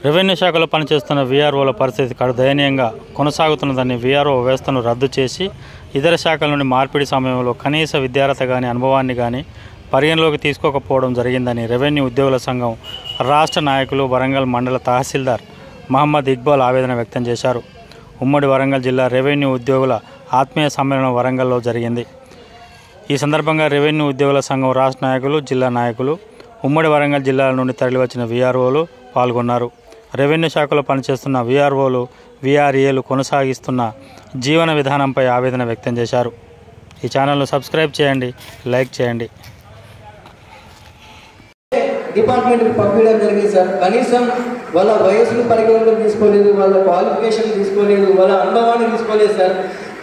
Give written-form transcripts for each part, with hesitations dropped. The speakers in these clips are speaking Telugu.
రెవెన్యూ శాఖలో పనిచేస్తున్న వీఆర్ఓల పరిస్థితి కడు దయనీయంగా కొనసాగుతున్నదని వీఆర్ఓ వ్యవస్థను రద్దు చేసి ఇతర శాఖల నుండి మార్పిడి సమయంలో కనీస విద్యార్హత కానీ అనుభవాన్ని కానీ పరిగణలోకి తీసుకోకపోవడం జరిగిందని రెవెన్యూ ఉద్యోగుల సంఘం రాష్ట్ర నాయకులు వరంగల్ మండల తహసీల్దార్ మహమ్మద్ ఇక్బాల్ ఆవేదన వ్యక్తం చేశారు. ఉమ్మడి వరంగల్ జిల్లా రెవెన్యూ ఉద్యోగుల ఆత్మీయ సమ్మేళనం వరంగల్లో జరిగింది. ఈ సందర్భంగా రెవెన్యూ ఉద్యోగుల సంఘం రాష్ట్ర నాయకులు, జిల్లా నాయకులు, ఉమ్మడి వరంగల్ జిల్లాల నుండి తరలివచ్చిన వీఆర్ఓలు పాల్గొన్నారు. రెవెన్యూ శాఖలో పనిచేస్తున్న వీఆర్ఓలు, వీఆర్ఏలు కొనసాగిస్తున్న జీవన విధానంపై ఆవేదన వ్యక్తం చేశారు. ఈ ఛానల్ను సబ్స్క్రైబ్ చేయండి, లైక్ చేయండి. డిపార్ట్మెంట్కి పంపించడం జరిగింది సార్. కనీసం వాళ్ళ వయసును పరిగణలోకి తీసుకోలేదు, వాళ్ళ క్వాలిఫికేషన్ తీసుకోలేదు, వాళ్ళ అనుభవాన్ని తీసుకోలేదు సార్.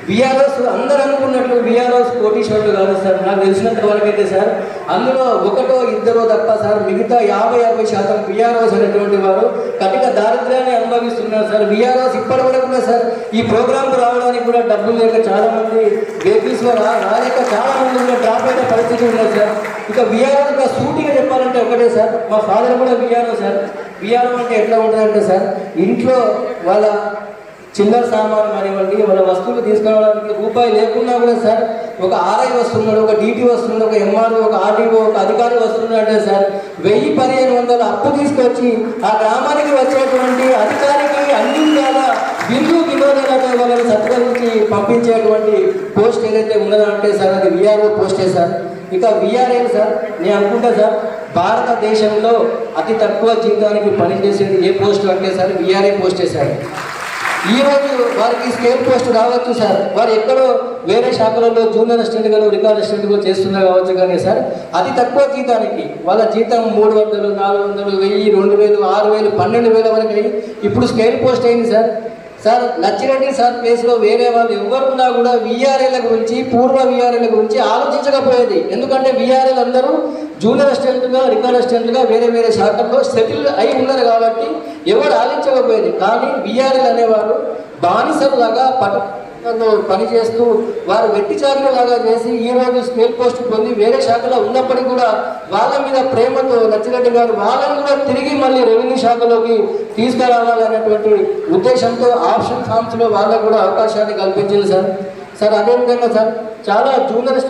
విఆర్ఓస్ అందరూ అనుకున్నట్లు విఆర్ఓస్ కోటీశ్వరులు కాదు సార్. నాకు తెలిసినంత వరకైతే సార్ అందులో ఒకటో ఇద్దరో తప్ప సార్ మిగతా 50-60% విఆర్ఓస్ అనేటువంటి వారు కఠిన దారిద్ర్యాన్ని అనుభవిస్తున్నారు సార్. విఆర్ఓస్ ఇప్పటి వరకు కూడా సార్ ఈ ప్రోగ్రాంకు రావడానికి కూడా డబ్బులు లేక చాలామంది వేపీస్ రాలేక చాలామంది కూడా డ్రాప్ అయిన పరిస్థితి ఉన్నది సార్. ఇక విఆర్ఓ సూటిగా చెప్పాలంటే ఒకటే సార్, మా ఫాదర్ కూడా విఆర్ఓ సార్. విఆర్ఓ అంటే ఎట్లా ఉంటుందంటే సార్, ఇంట్లో వాళ్ళ చిల్లర సామాను కానివ్వండి, వాళ్ళ వస్తువులు తీసుకురావడానికి రూపాయి లేకున్నా కూడా సార్ ఒక ఆర్ఐ వస్తున్నాడు, ఒక డీటీ వస్తున్నాడు, ఒక ఎంఆర్ఓ, ఒక ఆర్డీఓ, ఒక అధికారి వస్తున్నాడంటే సార్ 1000-1500 అప్పు తీసుకొచ్చి ఆ గ్రామానికి వచ్చేటువంటి అధికారికి అన్ని విధాలా బిల్లు వినోదాలతో వాళ్ళని సత్కరించి పంపించేటువంటి పోస్ట్ ఏదైతే ఉన్నదంటే సార్ అది విఆర్ఓ పోస్టే సార్. ఇక విఆర్ఏ సార్ నేను అనుకుంటా సార్ భారతదేశంలో అతి తక్కువ జీతానికి పనిచేసేది ఏ పోస్ట్ అంటే సార్ విఆర్ఏ పోస్టే సార్. ఈరోజు వారికి స్కేల్ పోస్ట్ రావచ్చు సార్, వారు ఎక్కడో వేరే శాఖలలో జూనియర్ అసిస్టెంట్గా రికార్డ్ అసిస్టెంట్గా చేస్తున్నారు కావచ్చు కానీ సార్ అతి తక్కువ జీతానికి వాళ్ళ జీతం 300, 400, 1000, 2000, 6000, 12000 వరకు అయ్యి ఇప్పుడు స్కేల్ పోస్ట్ అయింది సార్. సార్ లచ్చిరెడ్డి సార్ ప్లేస్లో వేరే వాళ్ళు ఎవరున్నా కూడా విఆర్ఏల గురించి, పూర్వ విఆర్ఏల గురించి ఆలోచించకపోయేది. ఎందుకంటే విఆర్ఏలు అందరూ జూనియర్ అసిస్టెంట్గా, రికార్డ్ అసిస్టెంట్గా వేరే వేరే శాఖల్లో సెటిల్ అయి ఉన్నారు కాబట్టి ఎవరు ఆలోచించకపోయేది. కానీ విఆర్ఏలు అనేవారు బానిసలులాగా పనిచేస్తూ వారు వెట్టి చాకరీలాగా చేసి ఈరోజు స్కేల్ పోస్ట్ పొంది వేరే శాఖలో ఉన్నప్పటికీ కూడా వాళ్ళ మీద ప్రేమతో లచ్చిరెడ్డి గారు వాళ్ళని కూడా తిరిగి మళ్ళీ రెవెన్యూ శాఖలోకి తీసుకురావాలనేటువంటి ఉద్దేశంతో ఆప్షన్ ఫామ్స్లో వాళ్ళకు కూడా అవకాశాన్ని కల్పించింది సార్. అదేవిధంగా సార్ చాలా జూనియర్